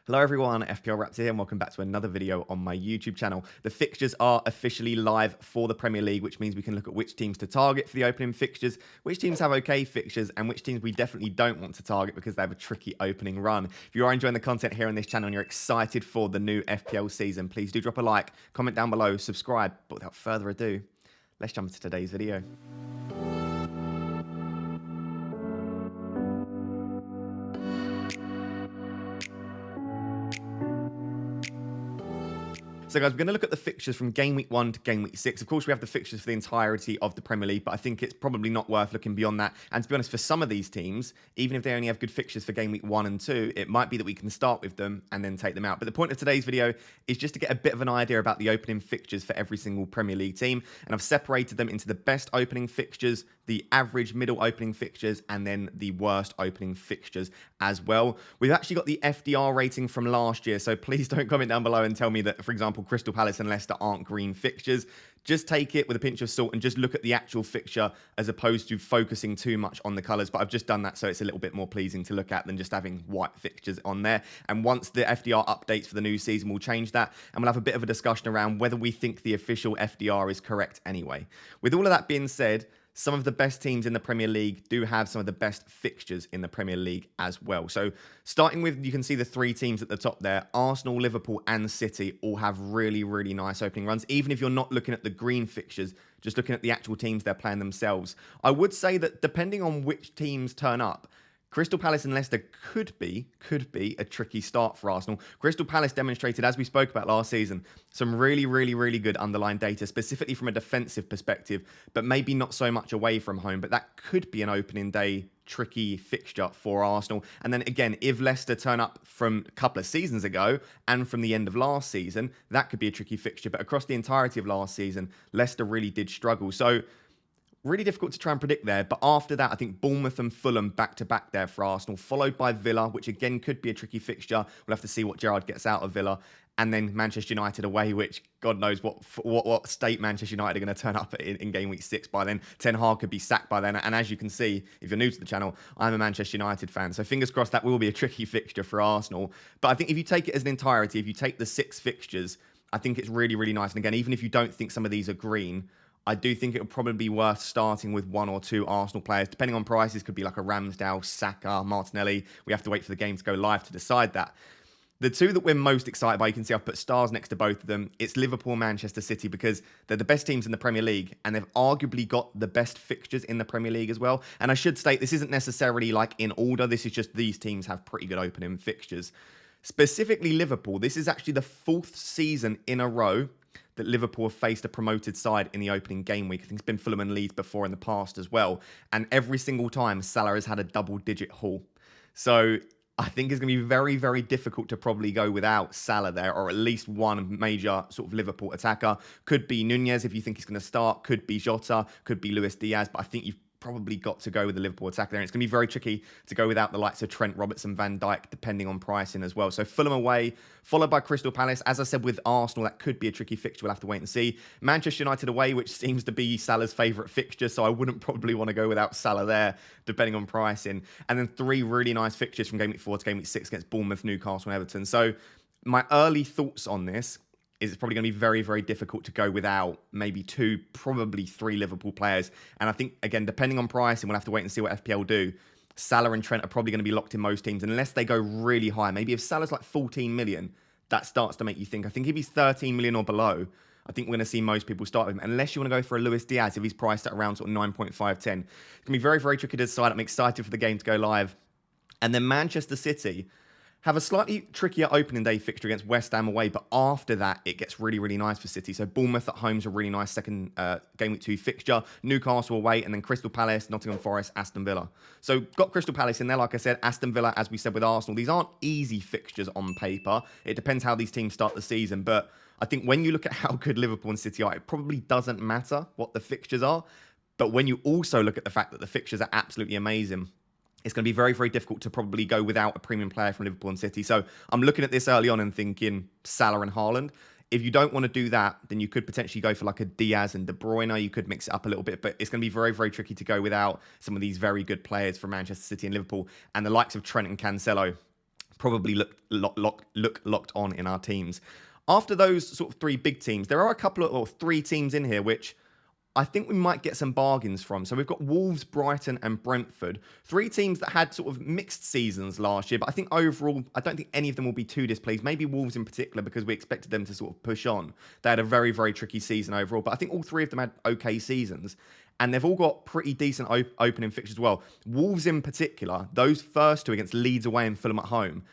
Hello everyone, FPL Raptor here and welcome back to another video on my YouTube channel. The fixtures are officially live for the Premier League, which means we can look at which teams to target for the opening fixtures, which teams have okay fixtures, and which teams we definitely don't want to target because they have a tricky opening run. If you are enjoying the content here on this channel and you're excited for the new FPL season, please do drop a like, comment down below, subscribe. But without further ado, let's jump into today's video. So guys, we're going to look at the fixtures from game week 1 to game week 6. Of course, we have the fixtures for the entirety of the Premier League, but I think it's probably not worth looking beyond that. And to be honest, for some of these teams, even if they only have good fixtures for game week 1 and 2, it might be that we can start with them and then take them out. But the point of today's video is just to get a bit of an idea about the opening fixtures for every single Premier League team. And I've separated them into the best opening fixtures, the average middle opening fixtures, and then the worst opening fixtures as well. We've actually got the FDR rating from last year, so please don't comment down below and tell me that, for example, Crystal Palace and Leicester aren't green fixtures. Just take it with a pinch of salt and just look at the actual fixture as opposed to focusing too much on the colours. But I've just done that so it's a little bit more pleasing to look at than just having white fixtures on there. And once the FDR updates for the new season, we'll change that. And we'll have a bit of a discussion around whether we think the official FDR is correct anyway. With all of that being said, some of the best teams in the Premier League do have some of the best fixtures in the Premier League as well. So starting with, you can see the three teams at the top there. Arsenal, Liverpool and City all have really, really nice opening runs. Even if you're not looking at the green fixtures, just looking at the actual teams they're playing themselves. I would say that depending on which teams turn up, Crystal Palace and Leicester could be a tricky start for Arsenal. Crystal Palace demonstrated, as we spoke about last season, some really good underlying data, specifically from a defensive perspective, but maybe not so much away from home. But that could be an opening day tricky fixture for Arsenal. And then again, if Leicester turn up from a couple of seasons ago and from the end of last season, that could be a tricky fixture. But across the entirety of last season, Leicester really did struggle. So really difficult to try and predict there. But after that, I think Bournemouth and Fulham back-to-back there for Arsenal, followed by Villa, which again could be a tricky fixture. We'll have to see what Gerrard gets out of Villa. And then Manchester United away, which God knows what state Manchester United are going to turn up in game week 6 by then. Ten Hag could be sacked by then. And as you can see, if you're new to the channel, I'm a Manchester United fan. So fingers crossed that will be a tricky fixture for Arsenal. But I think if you take it as an entirety, if you take the 6 fixtures, I think it's really nice. And again, even if you don't think some of these are green, I do think it would probably be worth starting with 1 or 2 Arsenal players. Depending on prices, could be like a Ramsdale, Saka, Martinelli. We have to wait for the game to go live to decide that. The two that we're most excited by, you can see I've put stars next to both of them. It's Liverpool and Manchester City because they're the best teams in the Premier League and they've arguably got the best fixtures in the Premier League as well. And I should state, this isn't necessarily like in order. This is just these teams have pretty good opening fixtures. Specifically Liverpool, this is actually the 4th season in a row that Liverpool have faced a promoted side in the opening game week. I think it's been Fulham and Leeds before in the past as well. And every single time, Salah has had a double-digit haul. So I think it's going to be very difficult to probably go without Salah there, or at least one major sort of Liverpool attacker. Could be Nunez if you think he's going to start. Could be Jota. Could be Luis Diaz. But I think you've probably got to go with the Liverpool attack there. And it's going to be very tricky to go without the likes of Trent, Robertson, Van Dijk, depending on pricing as well. So Fulham away, followed by Crystal Palace. As I said with Arsenal, that could be a tricky fixture. We'll have to wait and see. Manchester United away, which seems to be Salah's favourite fixture. So I wouldn't probably want to go without Salah there, depending on pricing. And then 3 really nice fixtures from game week 4 to game week 6 against Bournemouth, Newcastle and Everton. So my early thoughts on this is it's probably going to be very difficult to go without maybe 2, probably 3 Liverpool players. And I think, again, depending on price, and we'll have to wait and see what FPL do, Salah and Trent are probably going to be locked in most teams, unless they go really high. Maybe if Salah's like 14 million, that starts to make you think. I think if he's 13 million or below, I think we're going to see most people start with him, unless you want to go for a Luis Diaz if he's priced at around sort of 9.5, 10. It's going to be very tricky to decide. I'm excited for the game to go live. And then Manchester City have a slightly trickier opening day fixture against West Ham away, but after that, it gets really nice for City. So Bournemouth at home is a really nice second game week 2 fixture. Newcastle away, and then Crystal Palace, Nottingham Forest, Aston Villa. So got Crystal Palace in there, like I said, Aston Villa, as we said with Arsenal. These aren't easy fixtures on paper. It depends how these teams start the season, but I think when you look at how good Liverpool and City are, it probably doesn't matter what the fixtures are. But when you also look at the fact that the fixtures are absolutely amazing, it's going to be very difficult to probably go without a premium player from Liverpool and City. So I'm looking at this early on and thinking Salah and Haaland. If you don't want to do that, then you could potentially go for like a Diaz and De Bruyne. You could mix it up a little bit, but it's going to be very tricky to go without some of these very good players from Manchester City and Liverpool. And the likes of Trent and Cancelo probably look locked on in our teams. After those sort of three big teams, there are a couple of, or three teams in here which I think we might get some bargains from. So we've got Wolves, Brighton and Brentford. Three teams that had sort of mixed seasons last year, but I think overall, I don't think any of them will be too displeased. Maybe Wolves in particular, because we expected them to sort of push on. They had a very, very tricky season overall, but I think all three of them had okay seasons. And they've all got pretty decent opening fixtures as well. Wolves in particular, those first two against Leeds away and Fulham at home,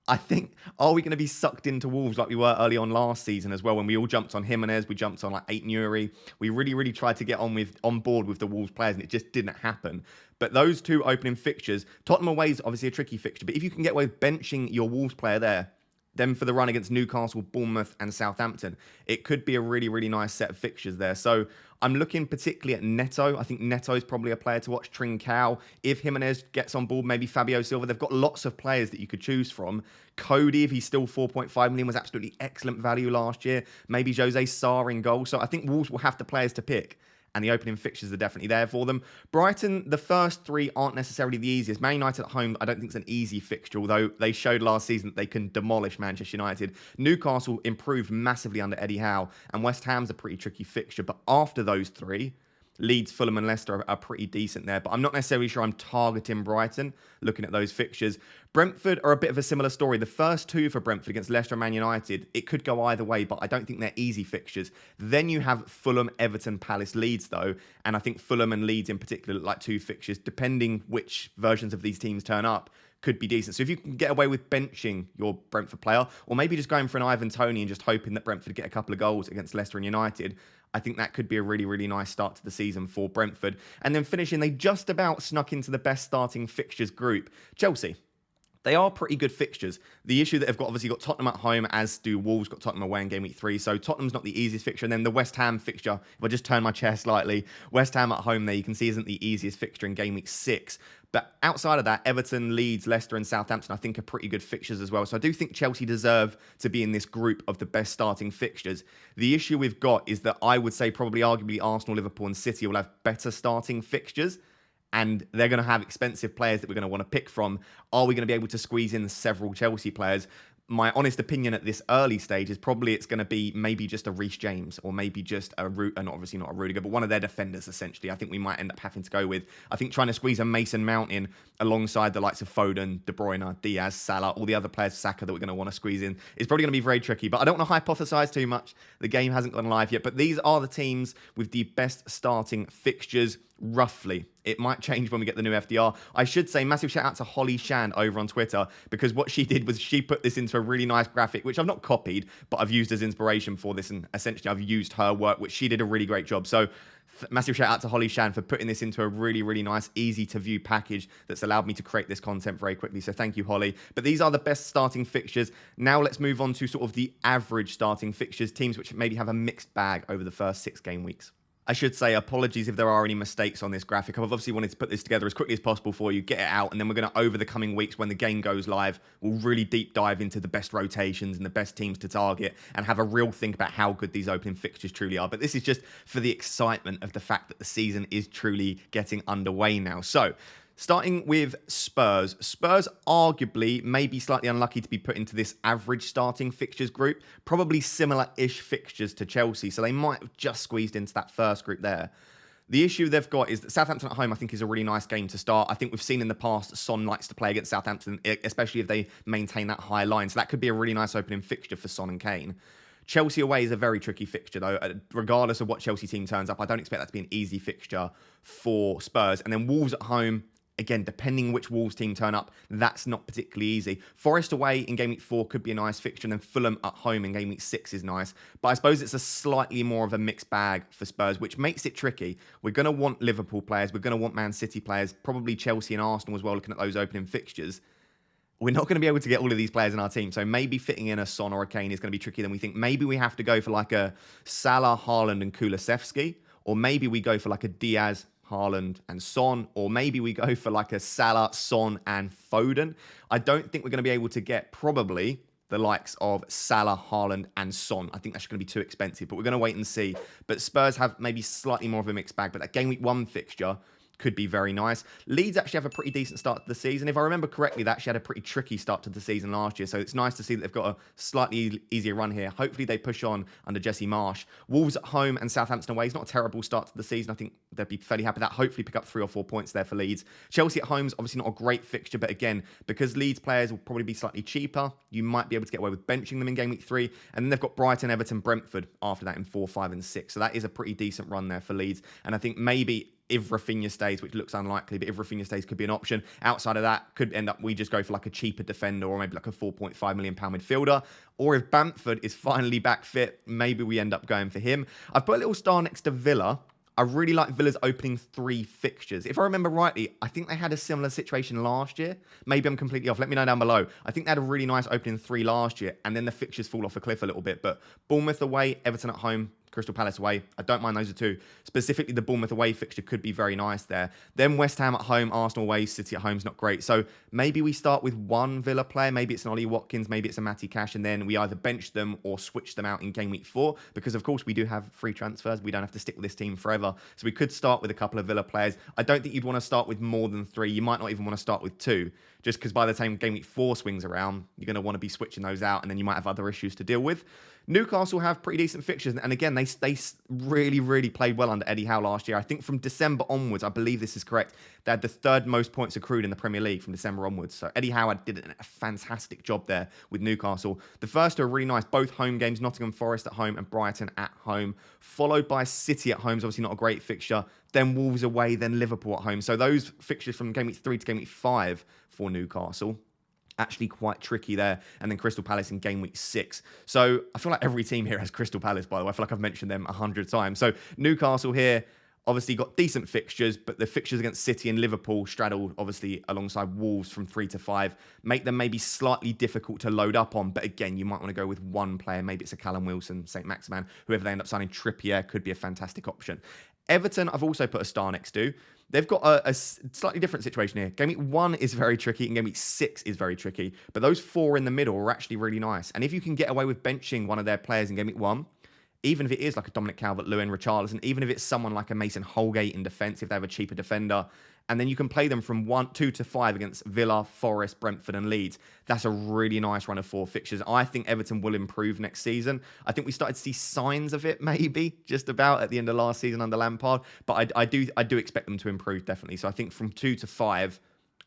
I think, are we going to be sucked into Wolves like we were early on last season as well, when we all jumped on Jimenez, we jumped on like Ait-Nouri. We really tried to get on board with the Wolves players, and it just didn't happen. But those two opening fixtures, Tottenham away is obviously a tricky fixture, but if you can get away with benching your Wolves player there, then for the run against Newcastle, Bournemouth and Southampton, it could be a really nice set of fixtures there. So I'm looking particularly at Neto. I think Neto is probably a player to watch. Trincao. If Jimenez gets on board, maybe Fabio Silva. They've got lots of players that you could choose from. Cody, if he's still 4.5 million, was absolutely excellent value last year. Maybe Jose Sarr in goal. So I think Wolves will have the players to pick, and the opening fixtures are definitely there for them. Brighton, the first three aren't necessarily the easiest. Man United at home, I don't think it's an easy fixture, although they showed last season that they can demolish Manchester United. Newcastle improved massively under Eddie Howe, and West Ham's a pretty tricky fixture. But after those three, Leeds, Fulham and Leicester are pretty decent there, but I'm not necessarily sure I'm targeting Brighton looking at those fixtures. Brentford are a bit of a similar story. The first two for Brentford against Leicester and Man United, it could go either way, but I don't think they're easy fixtures. Then you have Fulham, Everton, Palace, Leeds though, and I think Fulham and Leeds in particular look like two fixtures, depending which versions of these teams turn up, could be decent. So if you can get away with benching your Brentford player, or maybe just going for an Ivan Toney and just hoping that Brentford get a couple of goals against Leicester and United, I think that could be a really nice start to the season for Brentford. And then finishing, they just about snuck into the best starting fixtures group. Chelsea. They are pretty good fixtures. The issue that they've obviously got Tottenham at home, as do Wolves, got Tottenham away in game week 3. So Tottenham's not the easiest fixture. And then the West Ham fixture, if I just turn my chair slightly, West Ham at home there, you can see isn't the easiest fixture in game week 6. But outside of that, Everton, Leeds, Leicester and Southampton, I think are pretty good fixtures as well. So I do think Chelsea deserve to be in this group of the best starting fixtures. The issue we've got is that I would say probably arguably Arsenal, Liverpool and City will have better starting fixtures. And they're going to have expensive players that we're going to want to pick from. Are we going to be able to squeeze in several Chelsea players? My honest opinion at this early stage is probably it's going to be maybe just a Reece James or maybe just a obviously not a Rudiger, but one of their defenders essentially. I think we might end up having to go with. I think trying to squeeze a Mason Mount in alongside the likes of Foden, De Bruyne, Diaz, Salah, all the other players, Saka, that we're going to want to squeeze in is probably going to be very tricky. But I don't want to hypothesize too much. The game hasn't gone live yet, but these are the teams with the best starting fixtures. Roughly. It might change when we get the new FDR. I should say massive shout out to Holly Shand over on Twitter, because what she did was she put this into a really nice graphic, which I've not copied, but I've used as inspiration for this. And essentially I've used her work, which she did a really great job. So massive shout out to Holly Shand for putting this into a really nice, easy to view package that's allowed me to create this content very quickly. So thank you, Holly. But these are the best starting fixtures. Now let's move on to sort of the average starting fixtures, teams which maybe have a mixed bag over the first 6 game weeks. I should say apologies if there are any mistakes on this graphic. I've obviously wanted to put this together as quickly as possible for you, get it out, and then we're going to, over the coming weeks when the game goes live, we'll really deep dive into the best rotations and the best teams to target and have a real think about how good these opening fixtures truly are. But this is just for the excitement of the fact that the season is truly getting underway now. So, starting with Spurs. Spurs arguably may be slightly unlucky to be put into this average starting fixtures group. Probably similar-ish fixtures to Chelsea, so they might have just squeezed into that first group there. The issue they've got is that Southampton at home, I think, is a really nice game to start. I think we've seen in the past Son likes to play against Southampton, especially if they maintain that high line. So that could be a really nice opening fixture for Son and Kane. Chelsea away is a very tricky fixture, though. Regardless of what Chelsea team turns up, I don't expect that to be an easy fixture for Spurs. And then Wolves at home, again, depending which Wolves team turn up, that's not particularly easy. Forest away in game week 4 could be a nice fixture, and then Fulham at home in game week 6 is nice. But I suppose it's a slightly more of a mixed bag for Spurs, which makes it tricky. We're going to want Liverpool players. We're going to want Man City players, probably Chelsea and Arsenal as well, looking at those opening fixtures. We're not going to be able to get all of these players in our team. So maybe fitting in a Son or a Kane is going to be trickier than we think. Maybe we have to go for like a Salah, Haaland and Kulusevski. Or maybe we go for like a Diaz, Haaland and Son, or maybe we go for like a Salah, Son and Foden. I don't think we're going to be able to get probably the likes of Salah, Haaland and Son. I think that's going to be too expensive, but we're going to wait and see. But Spurs have maybe slightly more of a mixed bag, but that game week 1 fixture could be very nice. Leeds actually have a pretty decent start to the season. If I remember correctly, they actually had a pretty tricky start to the season last year. So it's nice to see that they've got a slightly easier run here. Hopefully they push on under Jesse Marsh. Wolves at home and Southampton away is not a terrible start to the season. I think they'd be fairly happy with that. Hopefully pick up 3 or 4 points there for Leeds. Chelsea at home is obviously not a great fixture, but again, because Leeds players will probably be slightly cheaper, you might be able to get away with benching them in game week 3. And then they've got Brighton, Everton, Brentford after that in 4, 5 and 6. So that is a pretty decent run there for Leeds. And I think maybe if Rafinha stays, which looks unlikely, but if Rafinha stays could be an option. Outside of that, could end up we just go for like a cheaper defender or maybe like a £4.5 million midfielder. Or if Bamford is finally back fit, maybe we end up going for him. I've put a little star next to Villa. I really like Villa's opening 3 fixtures. If I remember rightly, I think they had a similar situation last year. Maybe I'm completely off. Let me know down below. I think they had a really nice opening 3 last year, and then the fixtures fall off a cliff a little bit. But Bournemouth away, Everton at home, Crystal Palace away. I don't mind those 2. Specifically, the Bournemouth away fixture could be very nice there. Then West Ham at home, Arsenal away, City at home is not great. So maybe we start with one Villa player. Maybe it's an Ollie Watkins, maybe it's a Matty Cash, and then we either bench them or switch them out in game week 4. Because, of course, we do have free transfers. We don't have to stick with this team forever. So we could start with a couple of Villa players. I don't think you'd want to start with more than 3. You might not even want to start with 2. Just because by the time game week 4 swings around, you're going to want to be switching those out, and then you might have other issues to deal with. Newcastle have pretty decent fixtures, and again, they really, really played well under Eddie Howe last year. I think from December onwards, I believe this is correct, they had the 3rd most points accrued in the Premier League from December onwards. So Eddie Howe did a fantastic job there with Newcastle. The first 2 are really nice, both home games, Nottingham Forest at home and Brighton at home, followed by City at home is obviously not a great fixture, then Wolves away, then Liverpool at home. So those fixtures from game week 3 to game week 5 for Newcastle, actually quite tricky there. And then Crystal Palace in game week 6. So I feel like every team here has Crystal Palace, by the way. I feel like I've mentioned them 100 times. So Newcastle here obviously got decent fixtures, but the fixtures against City and Liverpool straddled obviously alongside Wolves from 3 to 5, make them maybe slightly difficult to load up on. But again, you might want to go with one player. Maybe it's a Callum Wilson, St. Maximan, whoever they end up signing. Trippier could be a fantastic option. Everton, I've also put a star next to. They've got a slightly different situation here. Game week 1 is very tricky and game week 6 is very tricky. But those 4 in the middle are actually really nice. And if you can get away with benching one of their players in game week 1, even if it is like a Dominic Calvert-Lewin, Richarlison, even if it's someone like a Mason Holgate in defence, if they have a cheaper defender, and then you can play them from 2 to 5 against Villa, Forest, Brentford and Leeds. That's a really nice run of 4 fixtures. I think Everton will improve next season. I think we started to see signs of it maybe just about at the end of last season under Lampard, but I do expect them to improve definitely. So I think from 2 to 5,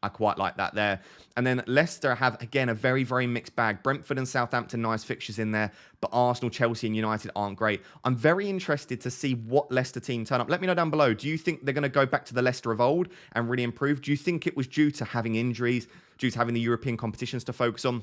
I quite like that there. And then Leicester have, again, a very, very mixed bag. Brentford and Southampton, nice fixtures in there. But Arsenal, Chelsea and United aren't great. I'm very interested to see what Leicester team turn up. Let me know down below. Do you think they're going to go back to the Leicester of old and really improve? Do you think it was due to having injuries, due to having the European competitions to focus on?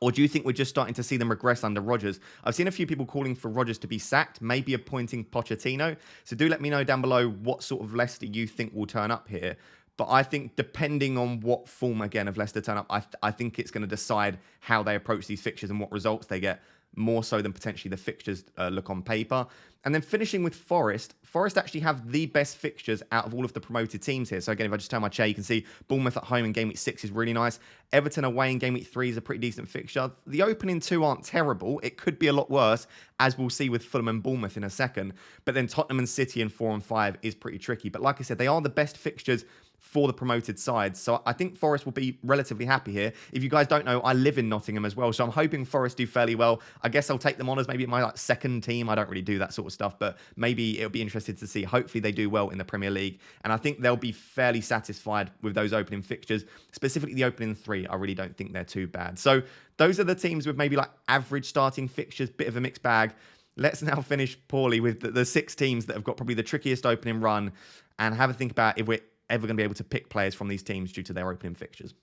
Or do you think we're just starting to see them regress under Rodgers? I've seen a few people calling for Rodgers to be sacked, maybe appointing Pochettino. So do let me know down below what sort of Leicester you think will turn up here. But I think depending on what form, again, of Leicester turn up, I think it's going to decide how they approach these fixtures and what results they get, more so than potentially the fixtures look on paper. And then finishing with Forest. Forest actually have the best fixtures out of all of the promoted teams here. So again, if I just turn my chair, you can see Bournemouth at home in game week 6 is really nice. Everton away in game week 3 is a pretty decent fixture. The opening 2 aren't terrible. It could be a lot worse, as we'll see with Fulham and Bournemouth in a second. But then Tottenham and City in 4 and 5 is pretty tricky. But like I said, they are the best fixtures for the promoted sides. So I think Forest will be relatively happy here. If you guys don't know, I live in Nottingham as well. So I'm hoping Forest do fairly well. I guess I'll take them on as maybe my second team. I don't really do that sort of stuff, but maybe it'll be interesting to see. Hopefully they do well in the Premier League. And I think they'll be fairly satisfied with those opening fixtures. Specifically the opening 3, I really don't think they're too bad. So those are the teams with maybe average starting fixtures, bit of a mixed bag. Let's now finish poorly with the 6 teams that have got probably the trickiest opening run and have a think about if we're ever going to be able to pick players from these teams due to their opening fixtures.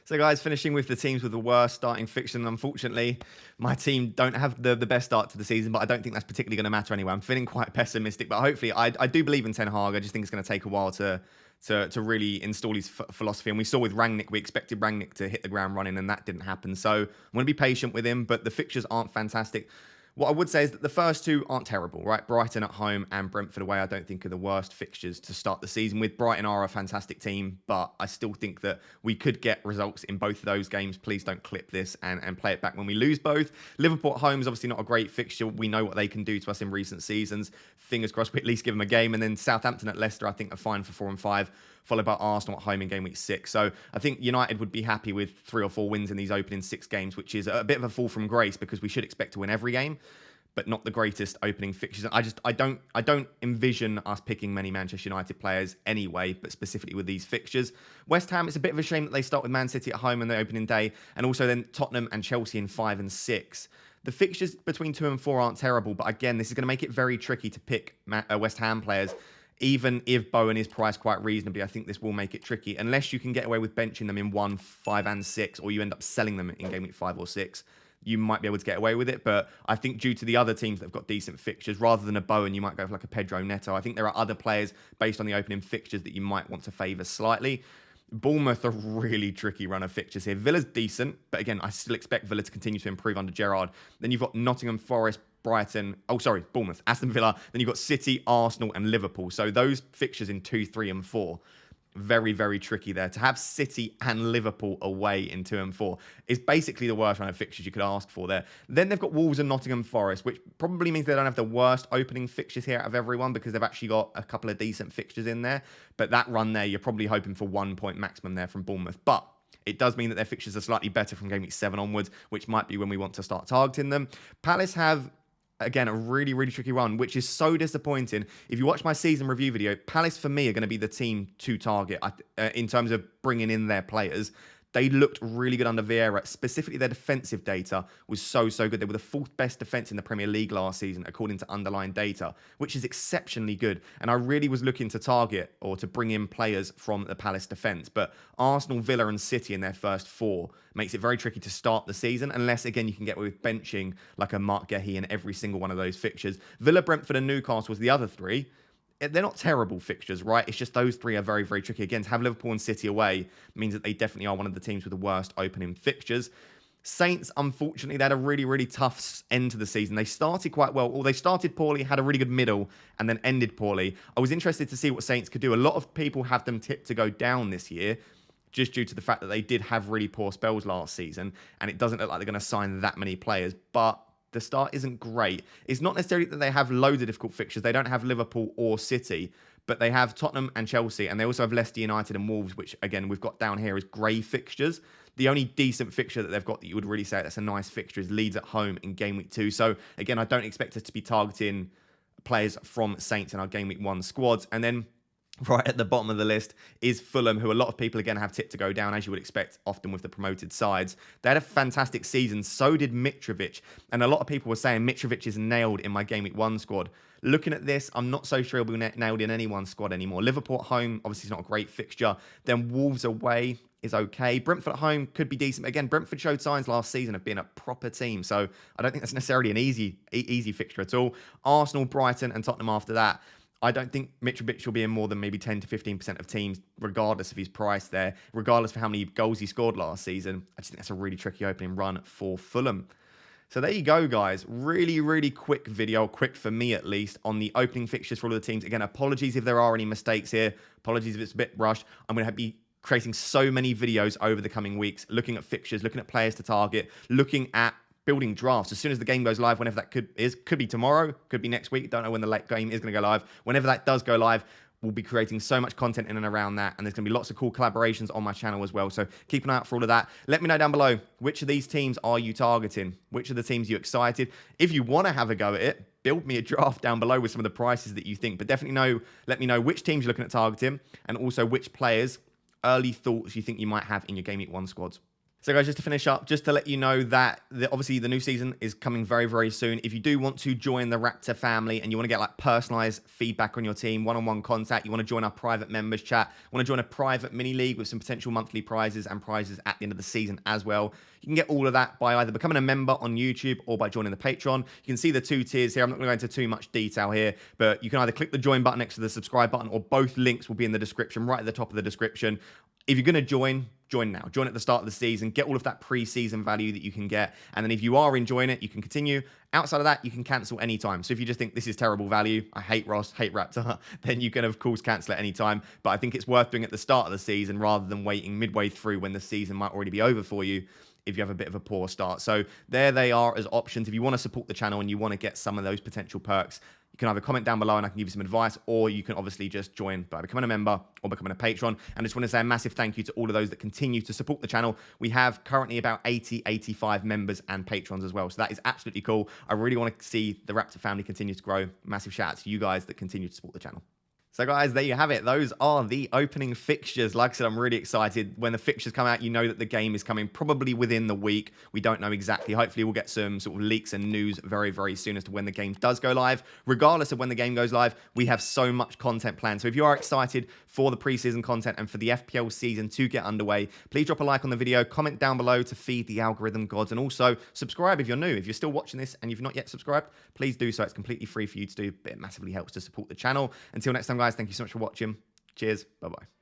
So guys, finishing with the teams with the worst starting fixture, and unfortunately, my team don't have the best start to the season, but I don't think that's particularly going to matter anyway. I'm feeling quite pessimistic, but hopefully, I do believe in Ten Hag. I just think it's going to take a while to really install his philosophy. And we saw with Rangnick, we expected Rangnick to hit the ground running, and that didn't happen. So I'm going to be patient with him, but the fixtures aren't fantastic. What I would say is that the first two aren't terrible, right? Brighton at home and Brentford away, I don't think are the worst fixtures to start the season with. Brighton are a fantastic team, but I still think that we could get results in both of those games. Please don't clip this and play it back when we lose both. Liverpool at home is obviously not a great fixture. We know what they can do to us in recent seasons. Fingers crossed we at least give them a game. And then Southampton at Leicester, I think, are fine for 4 and 5. Followed by Arsenal at home in game week 6. So I think United would be happy with 3 or 4 wins in these opening 6 games, which is a bit of a fall from grace because we should expect to win every game, but not the greatest opening fixtures. I don't envision us picking many Manchester United players anyway, but specifically with these fixtures. West Ham, it's a bit of a shame that they start with Man City at home on the opening day, and also then Tottenham and Chelsea in 5 and 6. The fixtures between 2 and 4 aren't terrible, but again, this is going to make it very tricky to pick West Ham players. Even if Bowen is priced quite reasonably, I think this will make it tricky. Unless you can get away with benching them in 1, 5, and 6, or you end up selling them in game week 5 or 6, you might be able to get away with it. But I think due to the other teams that have got decent fixtures, rather than a Bowen, you might go for like a Pedro Neto. I think there are other players based on the opening fixtures that you might want to favour slightly. Bournemouth are really tricky run of fixtures here. Villa's decent, but again, I still expect Villa to continue to improve under Gerrard. Then you've got Nottingham Forest, Bournemouth, Aston Villa. Then you've got City, Arsenal, and Liverpool. So those fixtures in 2, 3, and 4, very, very tricky there. To have City and Liverpool away in 2 and 4 is basically the worst run of fixtures you could ask for there. Then they've got Wolves and Nottingham Forest, which probably means they don't have the worst opening fixtures here out of everyone because they've actually got a couple of decent fixtures in there. But that run there, you're probably hoping for 1 point maximum there from Bournemouth. But it does mean that their fixtures are slightly better from game week 7 onwards, which might be when we want to start targeting them. Palace have, again, a really, really tricky run, which is so disappointing. If you watch my season review video, Palace, for me, are going to be the team to target in terms of bringing in their players. They looked really good under Vieira. Specifically, their defensive data was so good. They were the 4th best defence in the Premier League last season, according to underlying data, which is exceptionally good. And I really was looking to target or to bring in players from the Palace defence. But Arsenal, Villa and City in their first 4 makes it very tricky to start the season, unless, again, you can get away with benching like a Mark Gehi in every single one of those fixtures. Villa, Brentford and Newcastle was the other 3. They're not terrible fixtures, right? It's just those 3 are very, very tricky. Again, to have Liverpool and City away means that they definitely are one of the teams with the worst opening fixtures. Saints, unfortunately, they had a really, really tough end to the season. They started quite well, or they started poorly, had a really good middle, and then ended poorly. I was interested to see what Saints could do. A lot of people have them tipped to go down this year, just due to the fact that they did have really poor spells last season, and it doesn't look like they're going to sign that many players. But the start isn't great. It's not necessarily that they have loads of difficult fixtures. They don't have Liverpool or City, but they have Tottenham and Chelsea, and they also have Leicester United and Wolves, which, again, we've got down here as grey fixtures. The only decent fixture that they've got that you would really say that's a nice fixture is Leeds at home in game week 2. So, again, I don't expect us to be targeting players from Saints in our game week 1 squads. And then right at the bottom of the list is Fulham, who a lot of people, again, have tipped to go down, as you would expect, often with the promoted sides. They had a fantastic season. So did Mitrovic. And a lot of people were saying Mitrovic is nailed in my Game Week 1 squad. Looking at this, I'm not so sure he'll be nailed in anyone's squad anymore. Liverpool at home, obviously, is not a great fixture. Then Wolves away is okay. Brentford at home could be decent. Again, Brentford showed signs last season of being a proper team. So I don't think that's necessarily an easy fixture at all. Arsenal, Brighton and Tottenham after that. I don't think Mitrovic will be in more than maybe 10 to 15% of teams, regardless of his price there, regardless of how many goals he scored last season. I just think that's a really tricky opening run for Fulham. So there you go, guys. Really, really quick video, quick for me at least, on the opening fixtures for all of the teams. Again, apologies if there are any mistakes here. Apologies if it's a bit rushed. I'm going to be creating so many videos over the coming weeks, looking at fixtures, looking at players to target, looking at building drafts as soon as the game goes live, whenever that could be tomorrow, could be next week. Don't know when the late game is going to go live. Whenever that does go live, we'll be creating so much content in and around that, and there's going to be lots of cool collaborations on my channel as well. So keep an eye out for all of that. Let me know down below, which of these teams are you targeting? Which of the teams are you excited? If you want to have a go at it, build me a draft down below with some of the prices that you think. But definitely let me know which teams you're looking at targeting, and also which players, early thoughts you think you might have in your Game Week 1 squads. So guys, just to finish up, just to let you know that obviously the new season is coming very, very soon. If you do want to join the Raptor family and you want to get like personalized feedback on your team, one-on-one contact, you want to join our private members chat, want to join a private mini league with some potential monthly prizes and prizes at the end of the season as well. You can get all of that by either becoming a member on YouTube or by joining the Patreon. You can see the 2 tiers here. I'm not going to go into too much detail here, but you can either click the join button next to the subscribe button, or both links will be in the description, right at the top of the description. if you're going to join now. Join at the start of the season. Get all of that pre-season value that you can get. And then if you are enjoying it, you can continue. Outside of that, you can cancel anytime. So if you just think this is terrible value, I hate Ross, hate Raptor, then you can, of course, cancel at any time. But I think it's worth doing at the start of the season rather than waiting midway through when the season might already be over for you if you have a bit of a poor start. So there they are as options. If you want to support the channel and you want to get some of those potential perks, you can either comment down below and I can give you some advice, or you can obviously just join by becoming a member or becoming a patron. And I just want to say a massive thank you to all of those that continue to support the channel. We have currently about 85 members and patrons as well. So that is absolutely cool. I really want to see the Raptor family continue to grow. Massive shout out to you guys that continue to support the channel. So guys, there you have it. Those are the opening fixtures. Like I said, I'm really excited. When the fixtures come out, you know that the game is coming probably within the week. We don't know exactly. Hopefully we'll get some sort of leaks and news very, very soon as to when the game does go live. Regardless of when the game goes live, we have so much content planned. So if you are excited for the preseason content and for the FPL season to get underway, please drop a like on the video, comment down below to feed the algorithm gods, and also subscribe if you're new. If you're still watching this and you've not yet subscribed, please do so. It's completely free for you to do, but it massively helps to support the channel. Until next time, guys, thank you so much for watching. Cheers. Bye-bye.